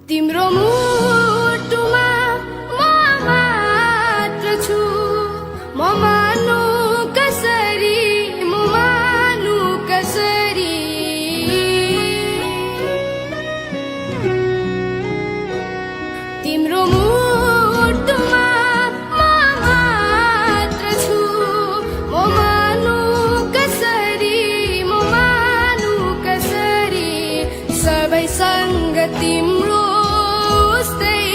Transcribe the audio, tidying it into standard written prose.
तिम्रो मुटुमा म मात्र छु म मानु कसरी म मानु कसरी तिम्रो मुटुमा म मात्र छु म मानु कसरी म मानु कसरी सबैसँग तिम्रो उस्तै